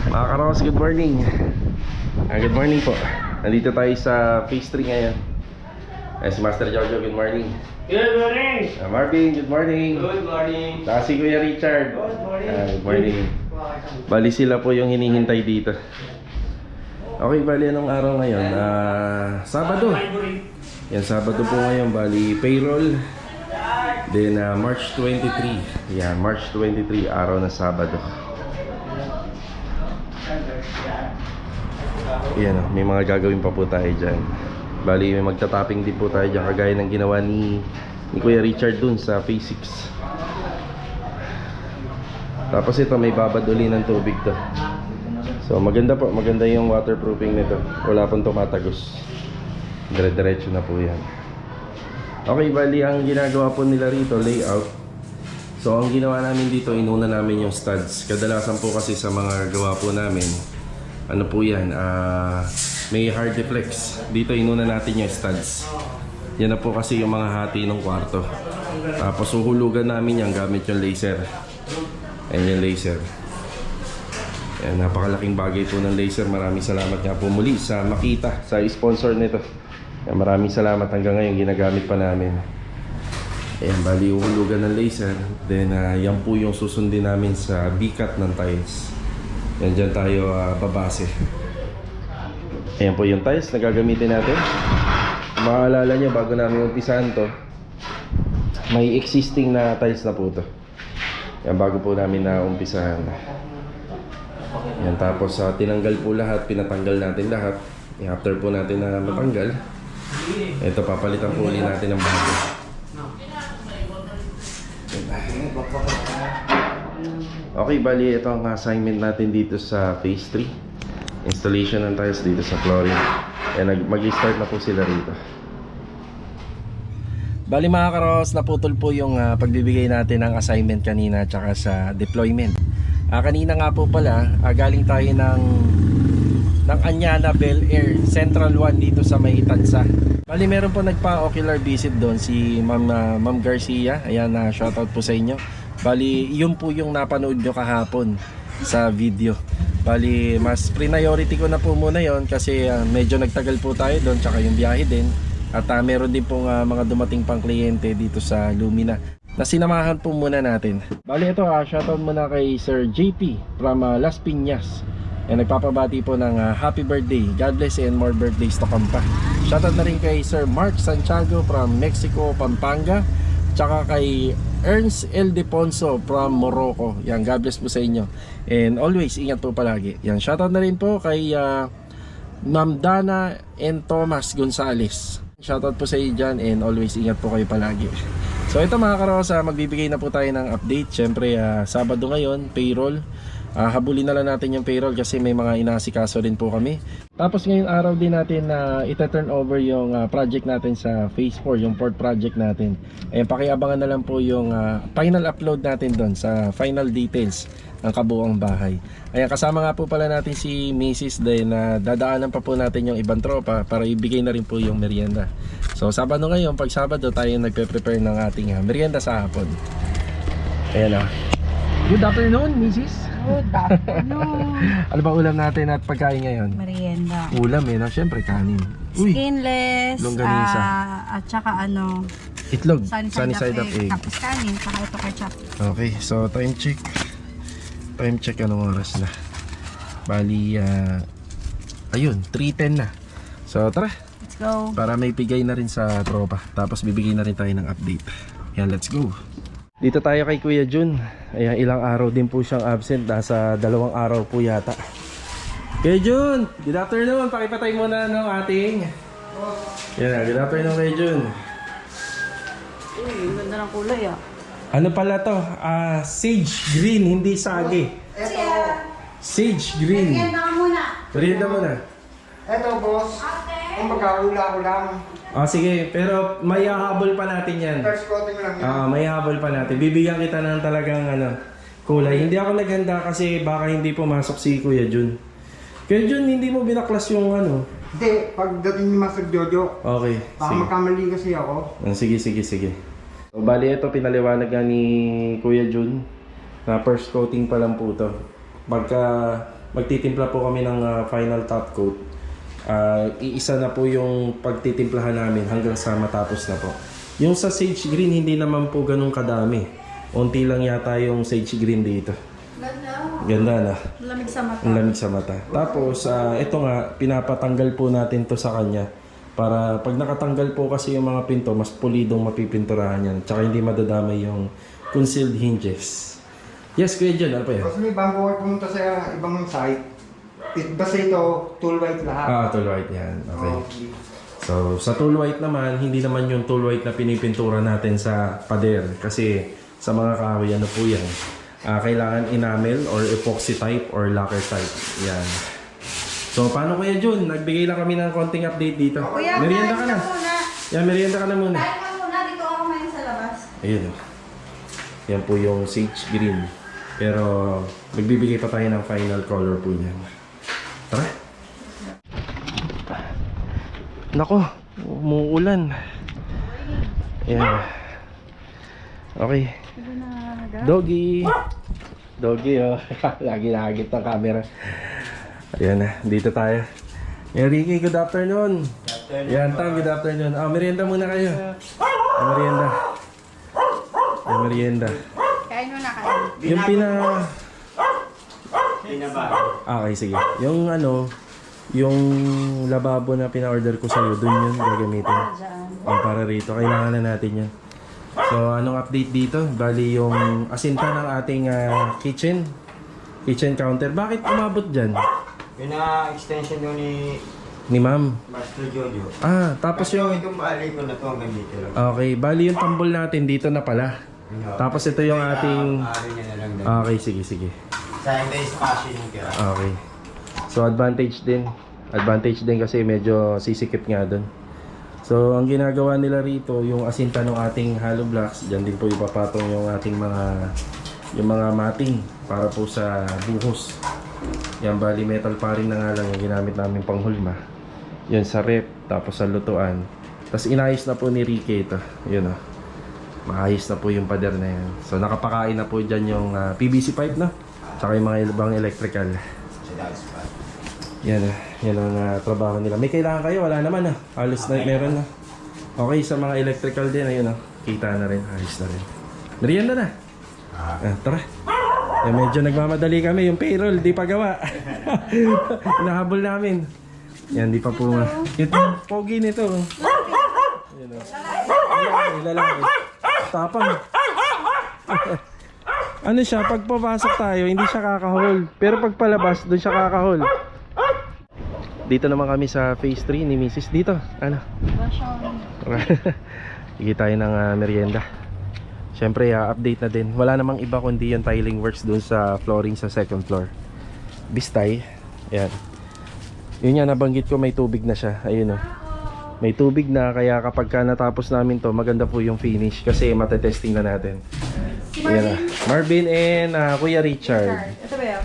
Mga karos, good morning. Good morning po. Nandito tayo sa phase 3 ngayon. Si Master Jojo, good morning. Good morning! Marvin, good morning. Good morning! Si Kuya Richard. Good morning! Good morning. Bali sila po yung hinihintay dito. Okay, bali anong araw ngayon? Sabado. Yan, Sabado po ngayon. Bali payroll. Then March 23. Yan, March 23, araw na Sabado. Yan, may mga gagawin pa po tayo dyan. Bali may magta-topping din po tayo dyan, kagaya ng ginawa ni Kuya Richard dun sa phase 6. Tapos ito, may babad uli ng tubig to. So maganda po, maganda yung waterproofing nito. Wala pong tumatagos. Dire-diretso na po yan. Okay, bali ang ginagawa po nila rito, layout. So ang ginawa namin dito, inuna namin yung studs. Kadalasan po kasi sa mga gawa po namin, ano po yan, may hard deflex. Dito inuna natin yung studs. Yan na po kasi yung mga hati ng kwarto. Tapos uhulugan namin yan gamit yung laser. Ayan yung laser. Ayan, napakalaking bagay po ng laser. Maraming salamat nga po muli sa Makita, sa sponsor nito. Ayan, maraming salamat, hanggang ngayon ginagamit pa namin. Ayan, bali uhulugan ng laser. Then yan po yung susundin namin sa bikat ng tiles. Yan, dyan tayo babase. Ayan po yung tiles na gagamitin natin. Kung maalala nyo, bago namin umpisahan to, may existing na tiles na po to. Yan, bago po namin na umpisahan. Yan, tapos tinanggal po lahat, pinatanggal natin lahat. After po natin na matanggal, ito, papalitan po ulit natin ng bago. Okay, bali ito ang assignment natin dito sa phase 3. Installation ng tiles dito sa flooring. Ayan, mag-start na po sila rito. Bali mga karos, naputol po yung pagbibigay natin ng assignment kanina tsaka sa deployment. Kanina nga po pala, galing tayo ng Anyana Bel Air Central 1 dito sa may Tansa. Bali meron po nagpa-ocular visit doon, si Ma'am Garcia. Ayan, shoutout po sa inyo. Bali, yun po yung napanood nyo kahapon sa video. Bali, mas priority ko na po muna yon kasi medyo nagtagal po tayo doon, tsaka yung biyahe din. At meron din pong mga dumating pang kliyente dito sa Lumina na sinamahan po muna natin. Bali, ito shoutout muna kay Sir JP from Las Piñas. Nagpapabati po ng happy birthday. God bless and more birthdays to come pa. Shoutout na rin kay Sir Mark Santiago from Mexico, Pampanga. Tsaka kay Ernst L. Deponso from Morocco. Yan, God bless po sa inyo. And always, ingat po palagi. Yan, shoutout na rin po kay Ma'am Dana and Thomas Gonzales. Shoutout po sa inyo dyan, and always ingat po kayo palagi. So ito mga karosa, magbibigay na po tayo ng update. Siyempre, Sabado ngayon, payroll. Habulin na lang natin yung payroll kasi may mga inaasikaso rin po kami. Tapos ngayong araw din natin ita-turn over yung project natin sa phase 4, yung port project natin. Ayan, pakiabangan na lang po yung final upload natin doon sa final details ng kabuuang bahay. Ayan, kasama nga po pala natin si Mrs. Then dadaanan pa po natin yung ibang tropa para ibigay na rin po yung merienda. So Sabado ngayon, pag Sabado tayo nagpe-prepare ng ating merienda sa hapon. Ayan Good afternoon, Mrs. Good afternoon. Ano ba ulam natin at pagkain ngayon? Merienda. Ulam no? Siyempre kanin. Skinless. Longganisa. At saka Itlog. sunny side up egg. egg. Tapos kanin. Saka ito ketchup. Okay, so time check. Time check, anong oras na? Bali, ayun, 3:10 na. So tara, Let's go. para may bigay na rin sa tropa. Tapos bibigay na rin tayo ng update. Yan, let's go. Dito tayo kay Kuya Jun. Ayan, ilang araw din po siyang absent. Nasa 2 araw po yata. Kuya Jun, good afternoon. Pakipatay muna ng ating Yan, good afternoon Kuya Jun. Uy, ang ganda ng kulay Ano pala to? Sage green, hindi sage. Sage green. Merienda muna. Merienda muna. Eto boss, kung magkahula ko lang, Sige, pero may hahabol pa natin yan. first coating lang yan. May habol pa natin. Bibigyan kita ng talagang kulay. Hindi ako naghanda kasi baka hindi pumasok si Kuya Jun. Kuya Jun, hindi mo binaklas yung Hindi, pagdating ni Master Jojo, Okay, baka sige. magkamali kasi ako. Sige. So, bali ito, pinaliwanag nga ni Kuya Jun na first coating pa lang po to. Pagka magtitimpla po kami ng final top coat, iisa na po yung pagtitimplahan namin hanggang sa matapos na po. Yung sa sage green, hindi naman po ganun kadami. Unti lang yata yung sage green dito. Ganda na. Lamig sa mata. Ang lamig sa mata. Tapos, ito nga, pinapatanggal po natin to sa kanya. Para pag nakatanggal po kasi yung mga pinto, mas pulidong mapipinturahan yan. Tsaka hindi madadamay yung concealed hinges. Yes, Kuya John, ano pa yan? Kasi may bago kayo pumunta sa ibang site. Basta ito, tool white lahat. Tool white yan. Okay. So, sa tool white naman, hindi naman yung tool white na pinipintura natin sa pader. Kasi sa mga kahoy, ano po yan? Kailangan enamel or epoxy type or lacquer type. Yan. So, paano Kuya Jun? Nagbigay lang kami ng konting update dito. Kuya, merienda ka na. Yan, merienda ka na muna. Kain ka muna. Dito ako kumain sa labas. Ayun. Yan po yung sage green. Pero, magbibigay pa tayo ng final color po niyan. Tara. Nako, umuulan. Yan. Okay. Doggy. Doggy, oh. Lagi nakagit ng camera. Ayan na, dito tayo. Ricky, good afternoon. Yan, Tam, good afternoon. Merienda muna kayo. Merienda. Merienda. Kain mo na kain. Yung okay, sige. Yung yung lababo na pina-order ko sa'yo, dun yun gagamitin. Para rito, kailangan na natin yan. So, anong update dito? Bali yung asinta ng ating kitchen counter. Bakit umabot dyan? Pina-extension yun Ni ma'am. Master Jojo. Tapos yung... Itong bali ko na ito hanggang dito lang. Okay, bali yung tambol natin dito na pala. Tapos ito yung ating... niya na lang din. Okay, sige. Sayang na spacing yung kira. Okay. So, advantage din. Advantage din kasi medyo sisikip nga dun. So, ang ginagawa nila rito, yung asinta ng ating hollow blocks, dyan din po ipapatong yung ating mga mating para po sa buhos. Yan, bali metal paring na nga lang yung ginamit namin panghulma. Yun sa rep, tapos sa lutuan. Tapos inayos na po ni Ricky ito. Yun o. Maayos na po yung pader na yan. So, nakapakain na po dyan yung PVC pipe, no? Tsaka yung mga ibang electrical. Yan ang trabaho nila. May kailangan kayo? Wala naman halos na meron na. Okay, sa mga electrical din, ayun kita na rin, ayos na rin. Merienda na. Tara. Medyo nagmamadali kami, yung payroll, di pa gawa. Hinahabol namin. Yan, di pa po. Ito, pogi nito. Yan lalaki. Tapang. Ano siya, pag papasok tayo, hindi siya kakahol. Pero pag palabas, doon siya kakahol. Dito naman kami sa phase 3 ni Mrs. Dito, Higi tayo ng merienda. Siyempre, update na din. Wala namang iba kundi yung tiling works doon sa flooring sa second floor. Bistay. Ayan. Yun nga, nabanggit ko may tubig na siya. Ayun may tubig na, kaya kapag natapos namin to, maganda po yung finish. Kasi matetesting na natin. Ayan, Marvin and Kuya Richard. Ito ba yan?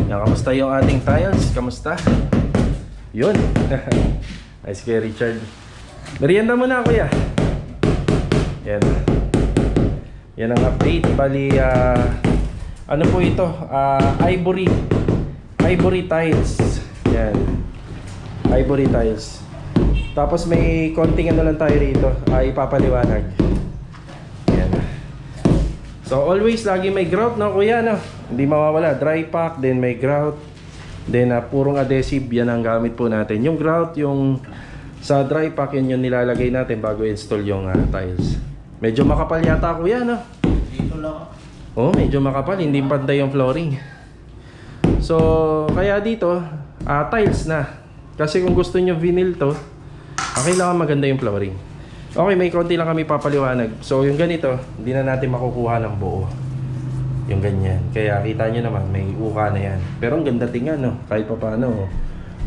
Kamusta yung ating tiles? Kamusta? Yun. Nice, Kuya Richard. Merienda mo na, Kuya. Yan ang update. Bali, ano po ito? Ivory tiles. Yan. Ivory tiles. Tapos may konting lang tayo rito. Ipapaliwanag. Yan. So, always lagi may grout, no, Kuya, no? Hindi mawawala. Dry pack, then may grout. Then, purong adhesive. Yan ang gamit po natin. Yung grout, yung... Sa dry pack, yun yung nilalagay natin bago install yung tiles. Medyo makapal yata, Kuya, no? Dito lang. Medyo makapal. Hindi pantay yung flooring. So, kaya dito, tiles na. Kasi kung gusto nyo vinyl to, kailangan maganda yung flooring. Okay, may konti lang kami papaliwanag. So, yung ganito, hindi na natin makukuha ng buo. Yung ganyan. Kaya kita nyo naman, may uka na yan. Pero ang ganda tingnan, no? Kahit pa paano,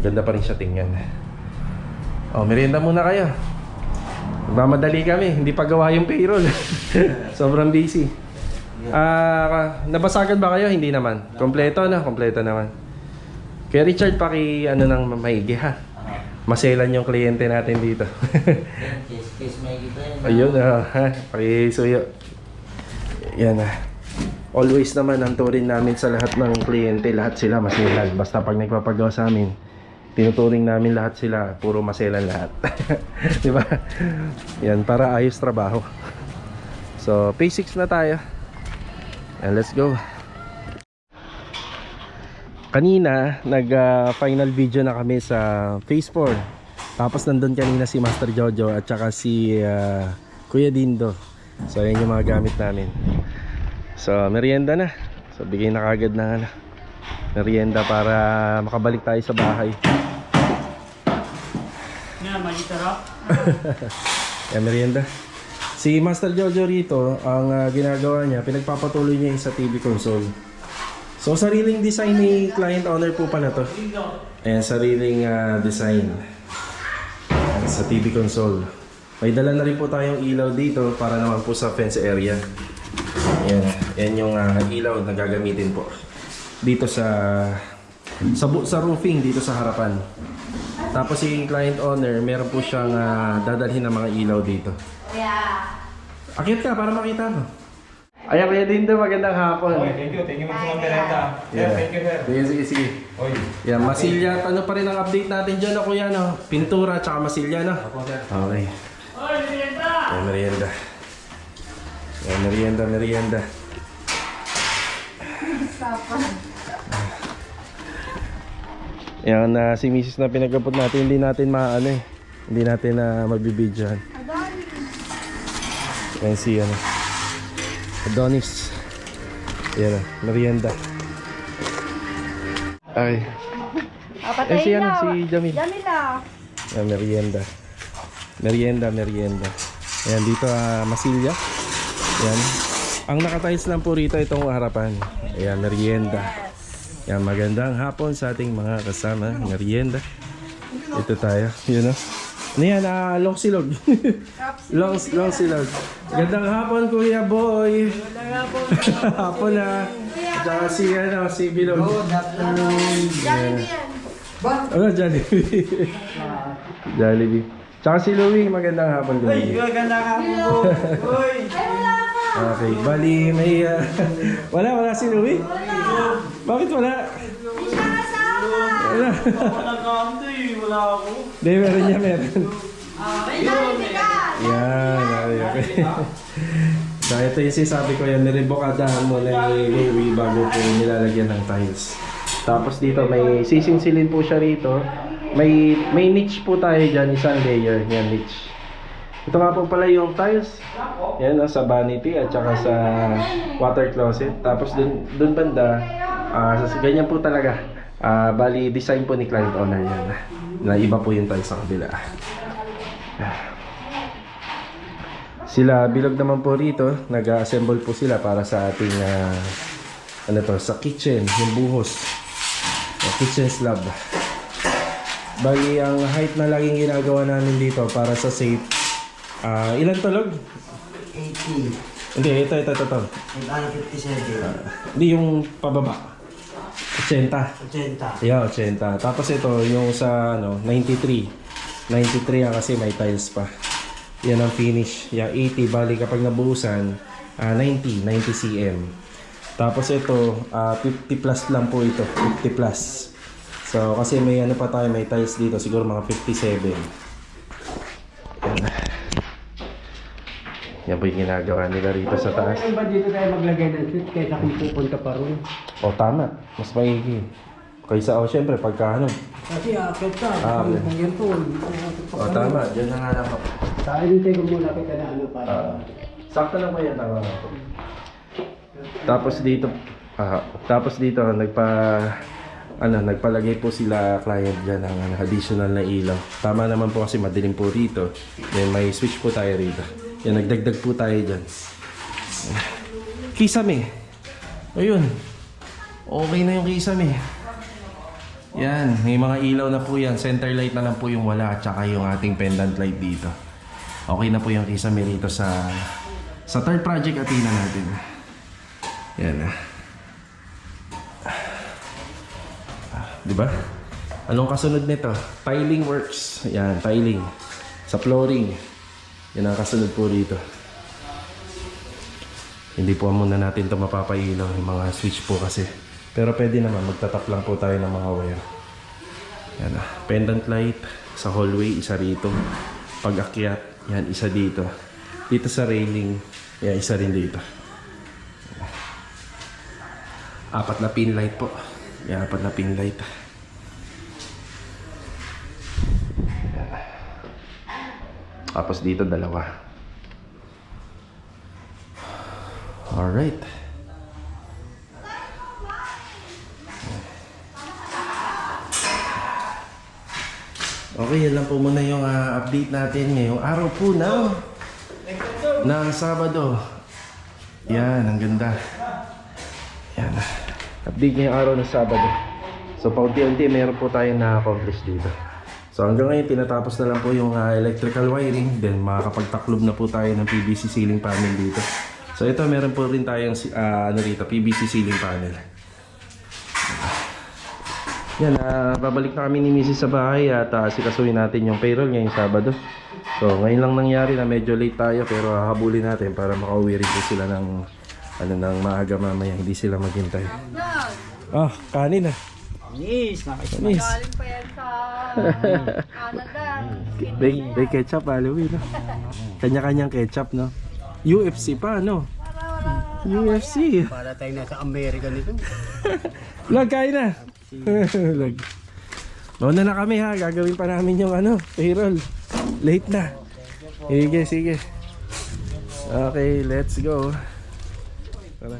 ganda pa rin siya tingnan. Merienda muna kayo. Magmamadali kami, hindi pa gawa yung payroll. Sobrang busy. Nabasagan ba kayo? Hindi naman. Kompleto na, kompleto naman. Kaya Richard, nang maigi ha. Maselan yung kliyente natin dito. Kiss may kita yun. Ayun, pakisuyo. Yan always naman ang turing namin sa lahat ng kliyente, lahat sila maselan. Basta pag nagpapagawa sa amin, tinuturing namin lahat sila, puro maselan lahat. Di ba? Yan, para ayos trabaho. So, phase 6 na tayo. And let's go. Kanina, nag-final video na kami sa phase 4. Tapos nandun kanina si Master Jojo at saka si Kuya Dindo. So, yan yung mga gamit namin. So, merienda na. So, bigay na kagad na merienda para makabalik tayo sa bahay. Nga, magitara. Yan, merienda. Si Master Jojo rito, ang ginagawa niya, pinagpapatuloy niya yung sa TV console. So, sariling design ni client owner po pala to. Ayan, sariling design. Ayan, sa TV console. May dala na rin po tayong ilaw dito para naman po sa fence area. Ayan, yan yung ilaw na gagamitin po. Dito sa roofing, dito sa harapan. Tapos yung client owner, meron po siyang dadalhin ng mga ilaw dito. Akit ka para makita mo. Ayan, Kuya Dindo, magandang hapon. Thank you mga merenda. Yeah. Thank you, sir. Sige. Oy. Yan, masilya. Ano pa rin ang update natin dyan, no, Kuya, no? Pintura, tsaka masilya, no? Opo, sir. Okay. Oy, merienda! Yan, merienda. Yan, merienda. Yan, si Mrs. na pinagkapot natin, hindi natin maano eh. Hindi natin mabibidyohan. Yan si Adonis. Yan, merienda. Ay. Si Jamil. Jamila. Yan, merienda. Ayan, dito masilya. Ayan. Ang nakatiles lang po rito itong harapan. Ayan, merienda. Yan, magandang hapon sa ating mga kasama. Merienda. Ito tayo. Yun o. Ano yan? Long silog. long silog. Gandang hapon, Kuya Boy. Hapon na. Tsaka si Bilog. Jollibee yan. Ano, Jollibee? Jollibee. Tsaka si Louie, magandang hapon din. Maganda ka po. Uy! Ay, wala ka. Okay, bali may... wala si Louie? Bakit wala? Hindi siya kasama. Wala. Ako nagkamto eh. Wala ako. Hindi, meron. May nalilikan. Yan, okay. So, ito yung sinasabi ko yan, niribokadahan mo na ni Louie bago po nilalagyan ng tiles. Tapos dito, may sisingsilin po siya rito. May niche po tayo dyan, isang layer. Yan, niche. Ito nga po pala yung tiles. Yan, sa vanity at saka sa water closet. Tapos dun banda, ganyan po talaga. Bali, design po ni client owner yan. Na iba po yung tiles sa kabila. Sila, Bilog naman po rito. Nag-assemble po sila para sa ating sa kitchen, yung buhos. Kitchen slab. Bali, ang height na laging ginagawa namin dito para sa safe. Ilan tulog? 80. Hindi, ito. Nag-ano 57. Hindi, yung pababa. 80. 80. Yeah, 80. Tapos ito, yung sa 93. 93 yan kasi may tiles pa. Yan ang finish. Yeah, 80. Bali, kapag nabuhusan, 90 cm. Tapos ito, 50 plus lang po ito. 50 plus. So, kasi may pa tayo, may tiles dito. Siguro mga 57. Yan po yung ginagawa nila rito sa taas. Ano ba dito tayo maglagay ng switch kaysa kung pupunta pa ron? O, tama. Mas maigi. Kaysa, syempre, pagka Kasi akit ka, okay. kung yan po. O, tama. Diyan na nga lang ako. Tayo din tayo muna kita na ano para. Sakto lang po yan. Tama nga po. Tapos dito, nagpalagay po sila client dyan ng additional na ilaw. Tama naman po kasi madilim po rito. Then may switch po tayo rito. Yan, nagdagdag po tayo dyan. Kisame. Ayun. Okay na yung kisame. Yan, may mga ilaw na po yan. Center light na lang po yung wala. Tsaka yung ating pendant light dito. Okay na po yung kisame rito sa third project Athena natin. Yan. Diba? Anong kasunod nito? Tiling works. Yan, tiling. Sa flooring. Yan ang kasunod po dito. Hindi po muna natin ito mapapailaw yung mga switch po kasi. Pero pwede naman, magtatap lang po tayo ng mga wire. Yan ah. Pendant light sa hallway, isa rito. Pag akyat, yan, isa dito. Dito sa railing, yan, isa rin dito. 4 na pin light po. Yan, 4 na pin light. Yan. Tapos dito 2. Alright. Okay, yan lang po muna yung update natin ngayong araw po ng Sabado. Yan, ang ganda. Yan. Update ngayong araw ng Sabado. So, paunti-unti meron po tayong na-accomplish dito. So, hanggang ngayon, tinatapos na lang po yung electrical wiring. Then, makakapagtaklob na po tayo ng PVC ceiling panel dito. So, ito, meron po rin tayong dito, PVC ceiling panel. Yan, babalik na kami ni Mrs. sa bahay at sikasuhin natin yung payroll ngayong Sabado. So, ngayon lang nangyari na medyo late tayo pero habulin natin para makauwi rin po sila ng maaga mamaya. Hindi sila maghintay. Ah, kanin ah. Yes, Kanis. Galing pa yan sa Canada. May ketchup, Halloween, no? Kanya-kanyang ketchup, no? UFC pa, no? UFC. para tayo nasa Amerika nito. Vlog, kain na. Vlog. Mauna na kami ha. Gagawin pa namin yung payroll. Late na. Sige, sige. Okay, let's go. Tara.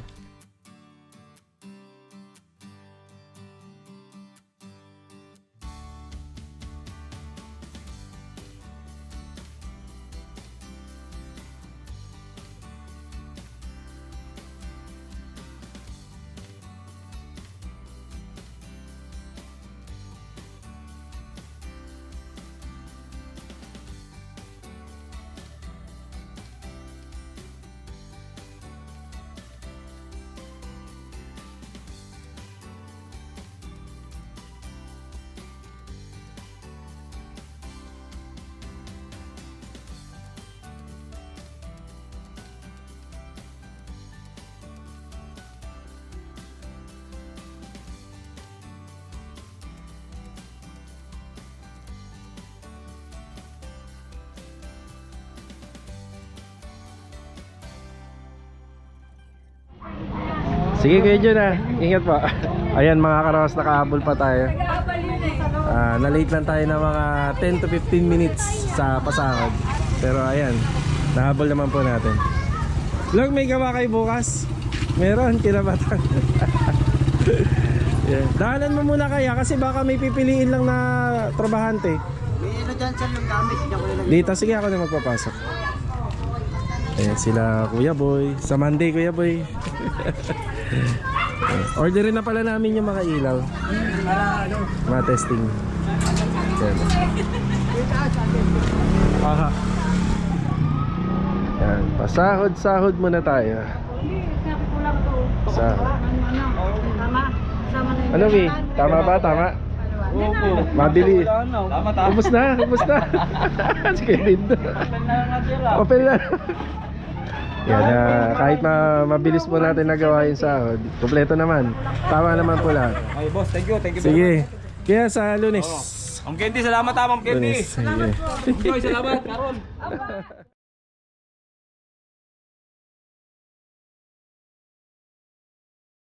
Sige Kuya Jun ingat po. Ayan mga karawas, nakahabol pa tayo. Na-late lang tayo ng mga 10 to 15 minutes sa pasakad. Pero ayan, nahabol naman po natin. Log, may gawa kayo bukas? Meron, kinabatan. Yeah. Dahanan mo muna kaya kasi baka may pipiliin lang na trabahante. May dyan sa yung gamit niya ko nilagay. Dito, sige ako na magpapasok. Ayan sila Kuya Boy. Sa Monday Kuya Boy. Orderin na pala namin yung mga ilaw. Mga testing. Ayan. Aha. Ayan. Pasahod-sahod muna tayo. Sahod. Ano Mi? Tama ba? Tama? Mabili. Ubus na, ubus na. Sige din. Open na. Yan, kahit mabilis po natin nagawa yung sahod, kompleto naman. Tama naman po lahat. Ay boss, thank you. Sige. Kaya sa Lunes. Ma'am Candy, salamat Ma'am Candy. Lunes. Sige. Salamat, Karon.